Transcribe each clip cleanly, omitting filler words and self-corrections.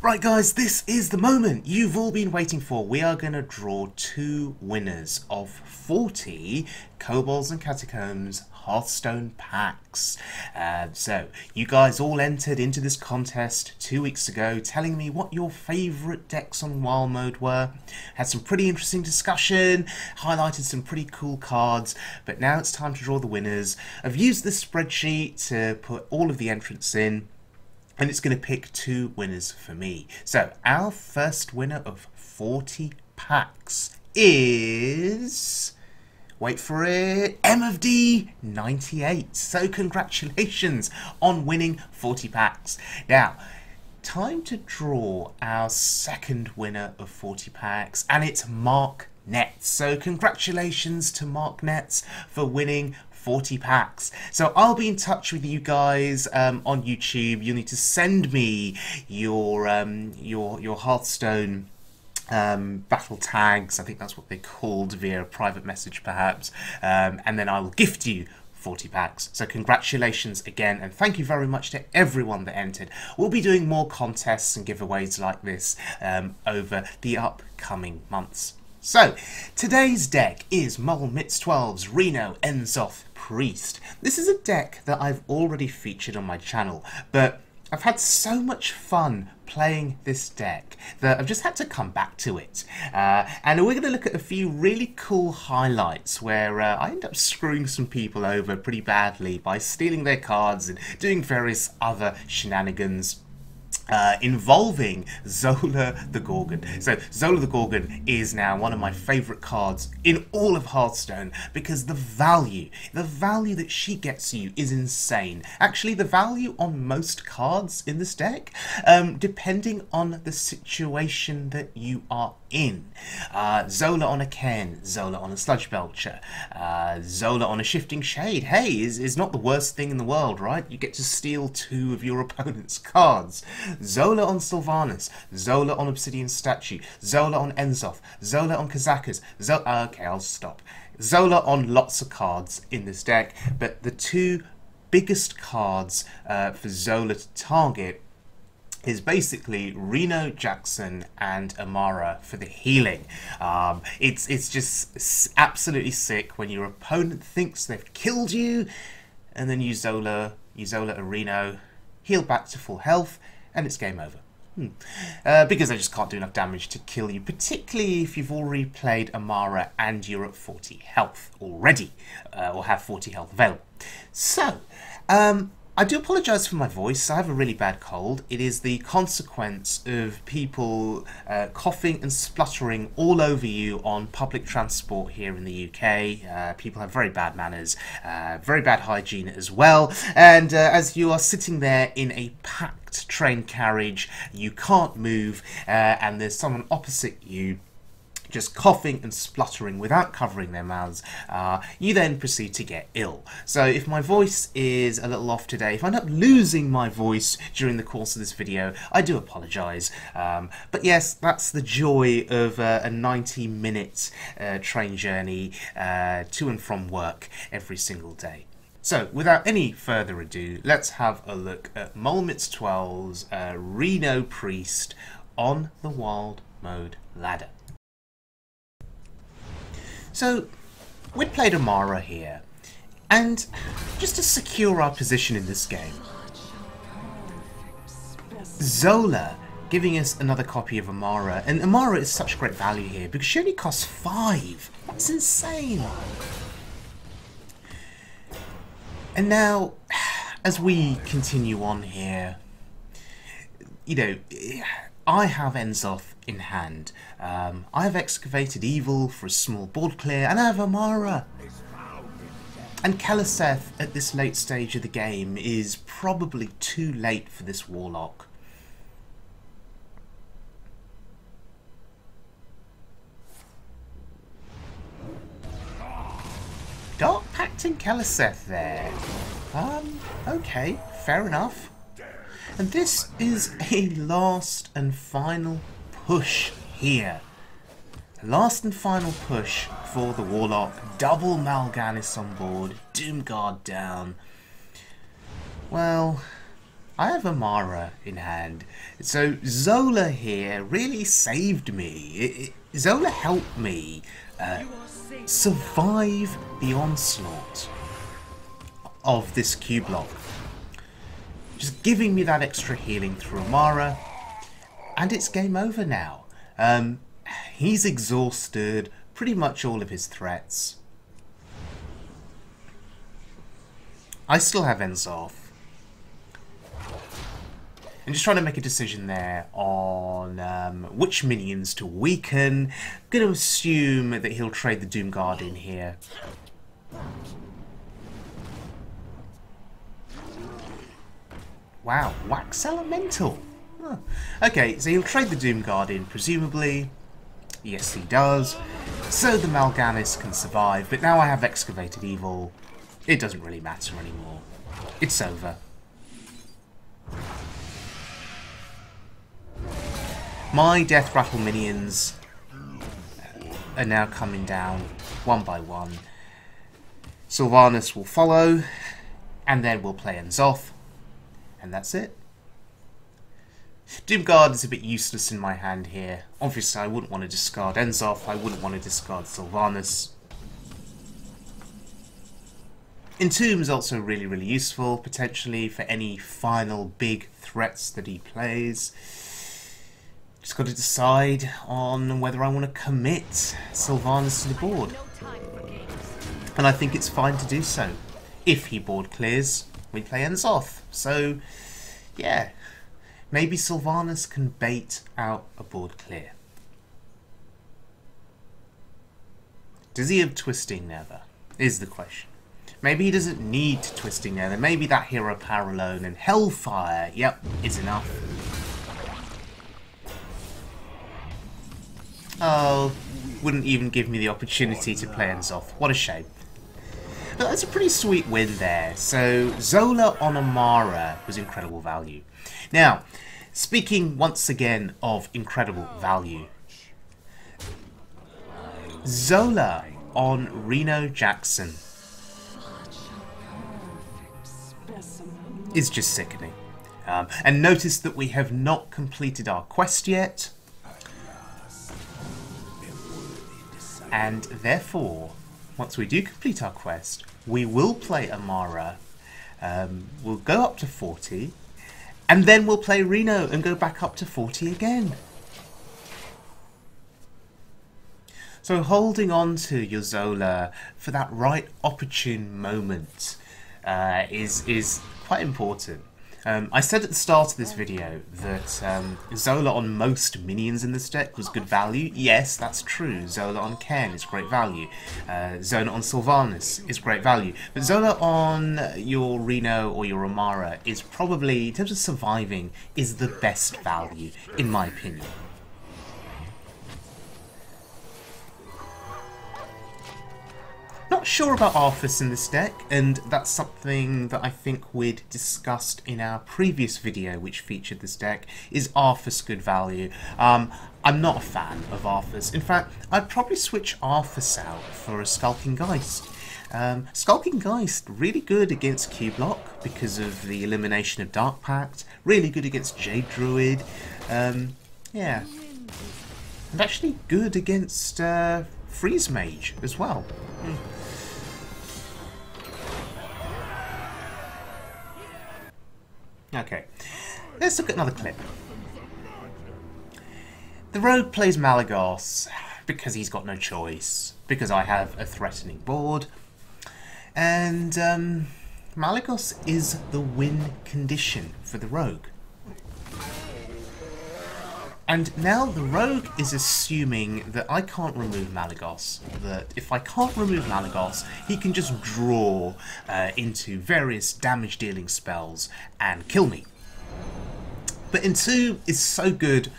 Right guys, this is the moment you've all been waiting for. We are going to draw two winners of 40 Kobolds and Catacombs Hearthstone packs. So, you guys all entered into this contest 2 weeks ago telling me what your favourite decks on Wild Mode were. Had some pretty interesting discussion, highlighted some pretty cool cards, but now it's time to draw the winners. I've used this spreadsheet to put all of the entrants in, and it's going to pick two winners for me. So, our first winner of 40 packs is... wait for it, MofD98. So, congratulations on winning 40 packs. Now, time to draw our second winner of 40 packs, and it's Mark Netz. So, congratulations to Mark Netz for winning 40 packs. So I'll be in touch with you guys on YouTube. You'll need to send me your Hearthstone battle tags. I think that's what they're called, via a private message perhaps, and then I will gift you 40 packs. So congratulations again, and thank you very much to everyone that entered. We'll be doing more contests and giveaways like this over the upcoming months. So, today's deck is MoleMitts12's Reno Priest. This is a deck that I've already featured on my channel, but I've had so much fun playing this deck that I've just had to come back to it. And we're going to look at a few really cool highlights where I end up screwing some people over pretty badly by stealing their cards and doing various other shenanigans. Involving Zola the Gorgon. So Zola the Gorgon is now one of my favourite cards in all of Hearthstone because the value that she gets you is insane. Actually, the value on most cards in this deck, depending on the situation that you are in. Zola on a Ken, Zola on a Sludge Belcher, Zola on a Shifting Shade. Hey, is not the worst thing in the world, right? You get to steal two of your opponent's cards. Zola on Sylvanas, Zola on Obsidian Statue, Zola on Enzoth, Zola on Kazakas, okay, I'll stop. Zola on lots of cards in this deck, but the two biggest cards for Zola to target is basically Reno, Jackson, and Amara for the healing. It's just absolutely sick when your opponent thinks they've killed you, and then you Zola a Reno, heal back to full health, and it's game over. Because they just can't do enough damage to kill you, particularly if you've already played Amara and you're at 40 health already, or have 40 health available. So, I do apologise for my voice. I have a really bad cold. It is the consequence of people coughing and spluttering all over you on public transport here in the UK. People have very bad manners, very bad hygiene as well. And as you are sitting there in a packed train carriage, you can't move, and there's someone opposite you just coughing and spluttering without covering their mouths, you then proceed to get ill. So if my voice is a little off today, if I end up losing my voice during the course of this video, I do apologise. But yes, that's the joy of a 90-minute train journey to and from work every single day. So, without any further ado, let's have a look at MoleMitts12's Reno Priest on the Wild Mode ladder. So, we'd played Amara here, and just to secure our position in this game, Zola giving us another copy of Amara, and Amara is such great value here because she only costs 5. That's insane. And now, as we continue on here, you know, I have Enzoth in hand. I have Excavated Evil for a small board clear, and I have Amara. And Keleseth at this late stage of the game is probably too late for this Warlock. Dark Pact and Keleseth there. Okay, fair enough. And this is a last and final push here. Last and final push for the Warlock. Double Malygos on board. Doomguard down. Well, I have Amara in hand. So Zola here really saved me. Zola helped me survive the onslaught of this Cubelock. Just giving me that extra healing through Amara. And it's game over now. He's exhausted pretty much all of his threats. I still have Entomb. I'm just trying to make a decision there on which minions to weaken. I'm going to assume that he'll trade the Doom Guard in here. Wow, Wax Elemental. Huh. Okay, so he'll trade the Doom Guard in, presumably. Yes, he does. So the Malygos can survive, but now I have Excavated Evil. It doesn't really matter anymore. It's over. My Death Rattle minions are now coming down one by one. Sylvanas will follow, and then we'll play Entomb, and that's it. Doomguard is a bit useless in my hand here. Obviously I wouldn't want to discard Entomb, I wouldn't want to discard Sylvanas. Entomb is also really, really useful, potentially for any final big threats that he plays. Just got to decide on whether I want to commit Sylvanas to the board. And I think it's fine to do so. If he board clears, we play Entomb. So, yeah. Maybe Sylvanas can bait out a board clear. Does he have Twisting Nether? Is the question. Maybe he doesn't need Twisting Nether. Maybe that Hero Power alone and Hellfire, yep, is enough. Oh, wouldn't even give me the opportunity to play Entomb. What a shame. But that's a pretty sweet win there. So Zola on Amara was incredible value. Now, speaking once again of incredible value, Zola on Reno Jackson is just sickening. And notice that we have not completed our quest yet. And therefore, once we do complete our quest, we will play Amara. We'll go up to 40. And then we'll play Reno and go back up to 40 again. So holding on to your Zola for that right opportune moment is quite important. I said at the start of this video that Zola on most minions in this deck was good value. Yes, that's true. Zola on Ken is great value. Zola on Sylvanas is great value. But Zola on your Reno or your Amara is probably, in terms of surviving, is the best value, in my opinion. Not sure about Arthas in this deck, and that's something that I think we'd discussed in our previous video which featured this deck. Is Arthas good value? I'm not a fan of Arthas. In fact, I'd probably switch Arthas out for a Skulking Geist. Skulking Geist, really good against Cubelock because of the elimination of Dark Pact, really good against Jade Druid, yeah. And actually good against Freeze Mage as well. Okay, let's look at another clip. The rogue plays Malygos because he's got no choice, because I have a threatening board, and Malygos is the win condition for the rogue. And now the rogue is assuming that I can't remove Malygos, that if I can't remove Malygos, he can just draw into various damage-dealing spells and kill me. But Entomb is so good,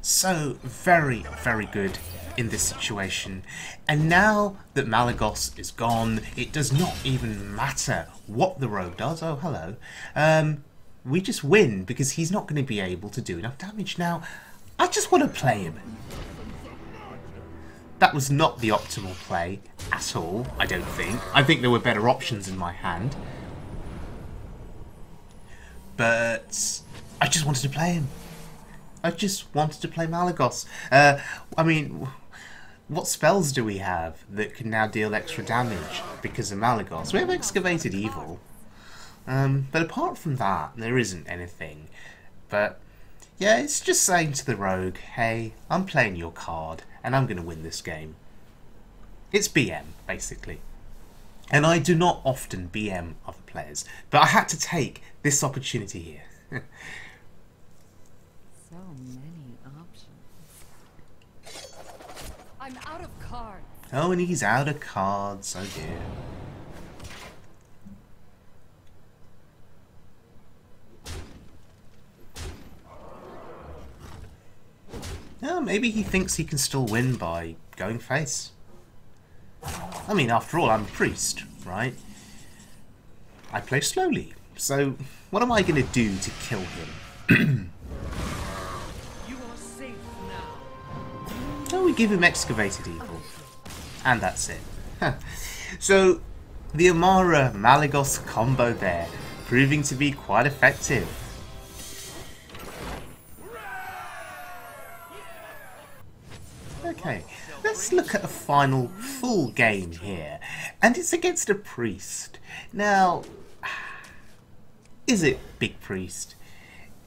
so very, very good in this situation. And now that Malygos is gone, it does not even matter what the rogue does. Oh, hello. We just win because he's not going to be able to do enough damage now. I just want to play him. That was not the optimal play at all, I don't think. I think there were better options in my hand. but I just wanted to play him. I just wanted to play Malygos. I mean, what spells do we have that can now deal extra damage because of Malygos? We have Excavated Evil. But apart from that, there isn't anything. But yeah, it's just saying to the rogue, hey, I'm playing your card and I'm going to win this game. It's BM, basically. And I do not often BM other players, but I had to take this opportunity here. So many options. I'm out of cards. Oh, and he's out of cards. Oh dear. Oh, maybe he thinks he can still win by going face. I mean, after all, I'm a priest, right? I play slowly, so what am I going to do to kill him? You are safe now. Oh, we give him Excavated Evil. And that's it. So, the Amara Malygos combo there, proving to be quite effective. Okay, let's look at a final full game here, and it's against a priest. Now, is it Big Priest?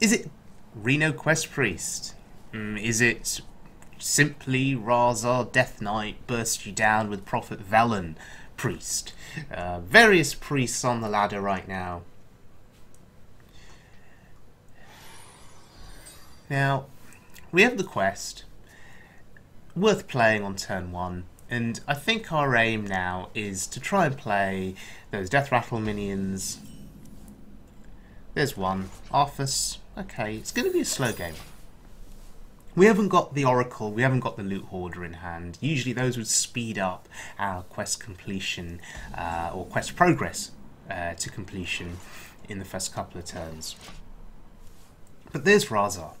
Is it Reno Quest Priest? Is it simply Razar Death Knight burst you down with Prophet Velen Priest? Various priests on the ladder right now. Now, we have the quest. Worth playing on turn 1, and I think our aim now is to try and play those Death Rattle minions. There's one. Arthas. Okay, it's going to be a slow game. We haven't got the Oracle, we haven't got the Loot Hoarder in hand. Usually those would speed up our quest completion, or quest progress to completion in the first couple of turns. But there's Razar.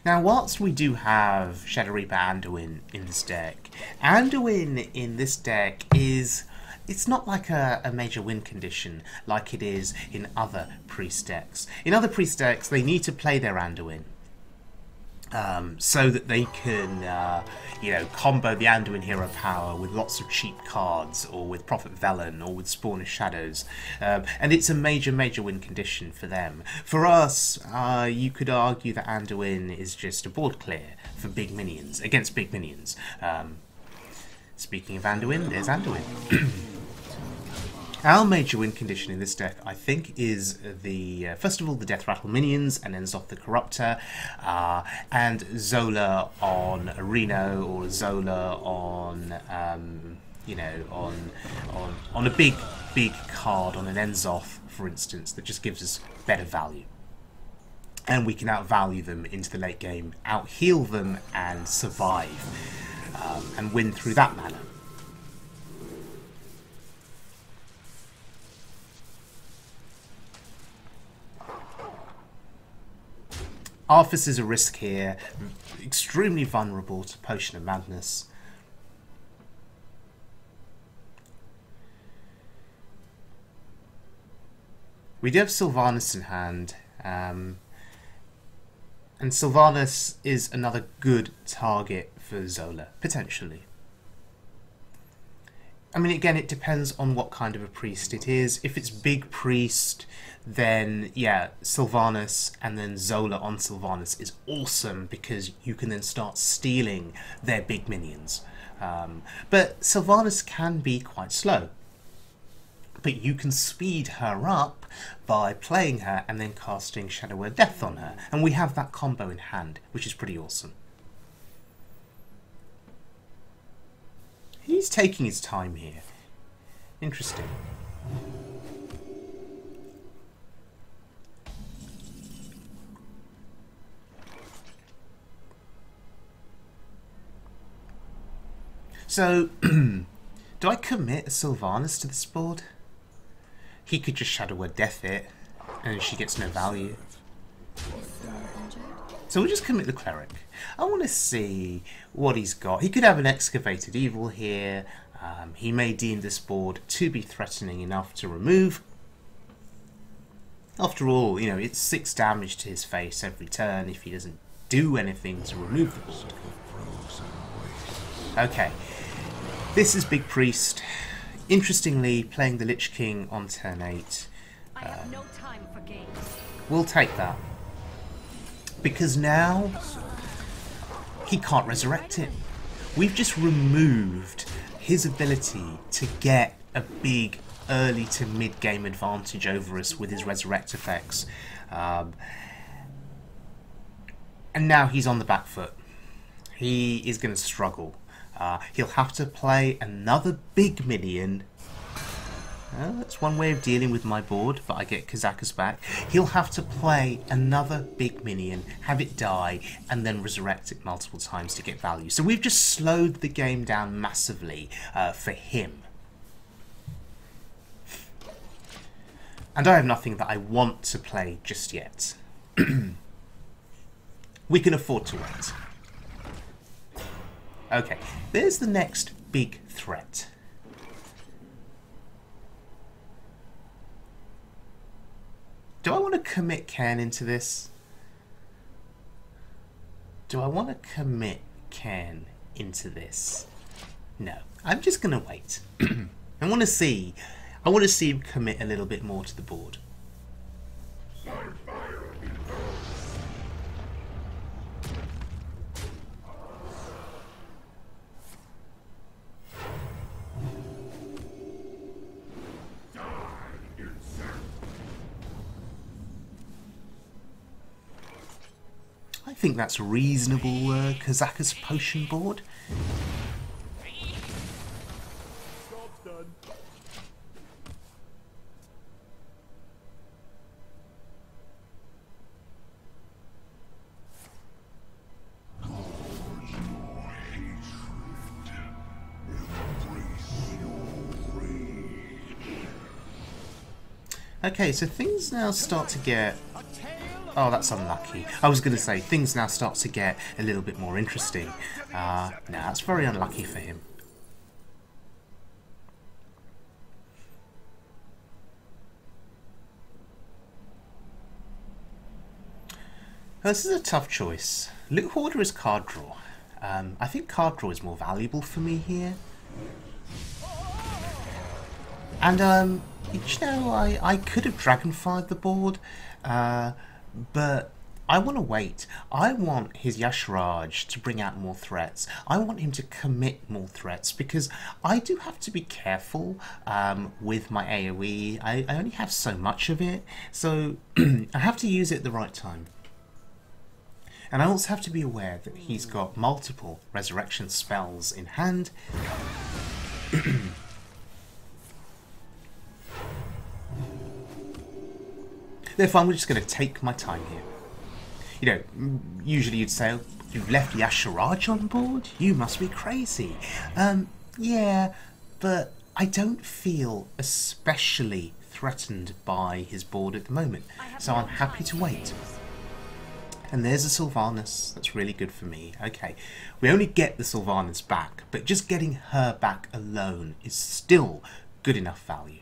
Now, whilst we do have Shadow Reaper Anduin in this deck, Anduin in this deck is... it's not like a major win condition like it is in other priest decks. In other priest decks, they need to play their Anduin so that they can, you know, combo the Anduin hero power with lots of cheap cards, or with Prophet Velen, or with Spawn of Shadows, and it's a major win condition for them. For us, you could argue that Anduin is just a board clear for big minions, against big minions. Speaking of Anduin, there's Anduin. Our major win condition in this deck, I think, is the first of all the Death Rattle minions, and then Zoth the Corruptor, and Zola on Reno, or Zola on you know, on a big card, on an Enzoth, for instance, that just gives us better value. And we can outvalue them into the late game, out-heal them, and survive, and win through that manner. Arthas is a risk here, extremely vulnerable to Potion of Madness. We do have Sylvanas in hand, and Sylvanas is another good target for Zola, potentially. I mean, again, it depends on what kind of a priest it is. If it's big priest, then yeah, Sylvanas and then Zola on Sylvanas is awesome, because you can then start stealing their big minions. But Sylvanas can be quite slow. But you can speed her up by playing her and then casting Shadow Word Death on her. And we have that combo in hand, which is pretty awesome. He's taking his time here. Interesting. So, do I commit a Sylvanas to this board? He could just Shadow Word Death it, and she gets no value. So we'll just commit the Cleric. I want to see what he's got. He could have an Excavated Evil here. He may deem this board to be threatening enough to remove. After all, you know, it's 6 damage to his face every turn if he doesn't do anything to remove the board. Okay, this is Big Priest. Interestingly, playing the Lich King on turn 8. I have no time for games. We'll take that. Because now he can't resurrect it. We've just removed his ability to get a big early to mid game advantage over us with his resurrect effects. And now he's on the back foot. He is going to struggle. He'll have to play another big minion. That's one way of dealing with my board, but I get Kazakus back. He'll have to play another big minion, have it die, and then resurrect it multiple times to get value. So we've just slowed the game down massively for him. And I have nothing that I want to play just yet. We can afford to wait. Okay, there's the next big threat. Do I want to commit Ken into this? Do I want to commit Ken into this? No, I'm just going to wait. I want to see him commit a little bit more to the board. I think that's reasonable, Kazakus potion board. Okay, so things now start to get... Oh, that's unlucky. I was going to say, things now start to get a little bit more interesting. No, that's very unlucky for him. This is a tough choice. Loot Hoarder is card draw. I think card draw is more valuable for me here. And, you know, I could have Dragonfired the board, but I want to wait. I want his Yashraj to bring out more threats. I want him to commit more threats because I do have to be careful with my AoE. I only have so much of it, so I have to use it at the right time. And I also have to be aware that he's got multiple resurrection spells in hand. Therefore, I'm just going to take my time here. You know, usually you'd say, oh, you've left Yashraj on board? You must be crazy. Yeah, but I don't feel especially threatened by his board at the moment. So I'm happy to wait. And there's a Sylvanas. That's really good for me. Okay, we only get the Sylvanas back, but just getting her back alone is still good enough value.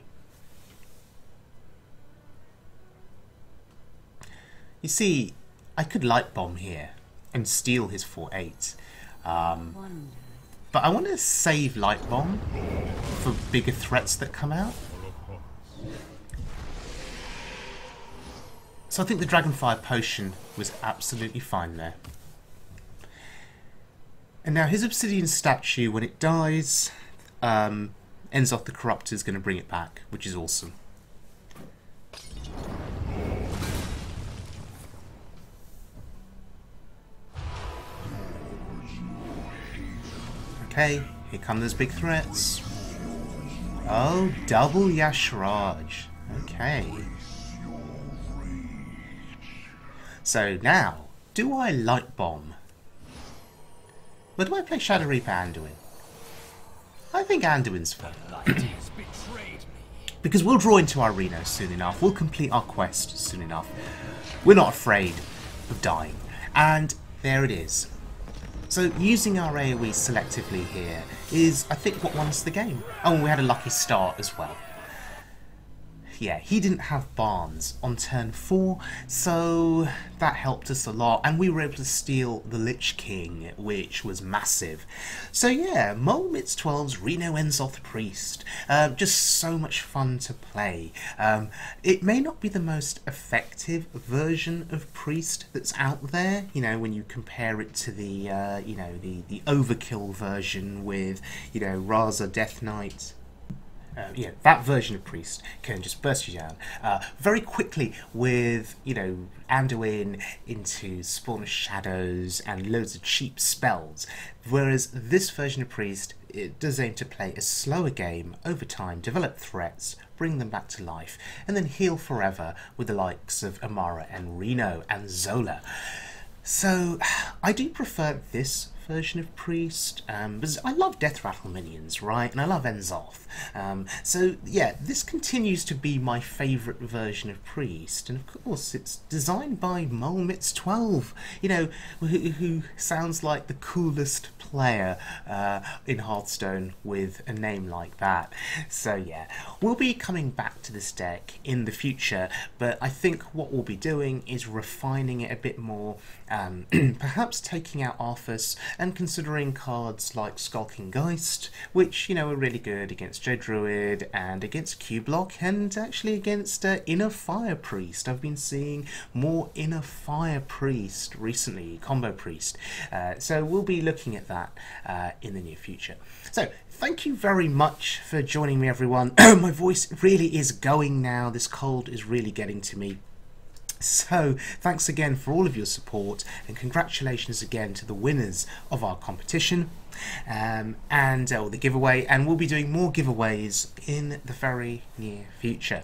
You see, I could Light Bomb here and steal his 4/8. But I want to save Light Bomb for bigger threats that come out. So I think the Dragonfire Potion was absolutely fine there. And now his Obsidian Statue, when it dies, Enzoth the Corruptor is going to bring it back, which is awesome. Okay, here come those big threats. Oh, double Yashraj. Okay. So now, do I Light Bomb? Or do I play Shadow Reaper Anduin? I think Anduin's fun. Because we'll draw into our Reno soon enough. We'll complete our quest soon enough. We're not afraid of dying. And there it is. So using our AoE selectively here is, I think, what won us the game. Oh, and we had a lucky start as well. yeah, he didn't have Barnes on turn 4, so that helped us a lot, and we were able to steal the Lich King, which was massive. So yeah, MoleMitts12's Reno Enzoth Priest, just so much fun to play. It may not be the most effective version of Priest that's out there, you know, when you compare it to the, you know, the overkill version with, you know, Raza Death Knight. Yeah, that version of Priest can just burst you down very quickly with, you know, Anduin into Spawn of Shadows and loads of cheap spells. Whereas this version of Priest, it does aim to play a slower game over time, develop threats, bring them back to life, and then heal forever with the likes of Amara and Reno and Zola. So I do prefer this version of Priest, because I love Death Rattle minions, right, and I love Enzoth. So yeah, this continues to be my favourite version of Priest, and of course it's designed by MoleMitts12, you know, who sounds like the coolest player in Hearthstone with a name like that. So yeah, we'll be coming back to this deck in the future, but I think what we'll be doing is refining it a bit more, perhaps taking out Arthas and considering cards like Skulking Geist, which, you know, are really good against Jade Druid and against Cubelock, and actually against Inner Fire Priest. I've been seeing more Inner Fire Priest recently, Combo Priest. So we'll be looking at that in the near future. So thank you very much for joining me, everyone. My voice really is going now. This cold is really getting to me. So thanks again for all of your support, and congratulations again to the winners of our competition and the giveaway, and we'll be doing more giveaways in the very near future.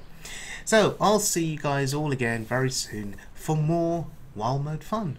So I'll see you guys all again very soon for more Wild Mode fun.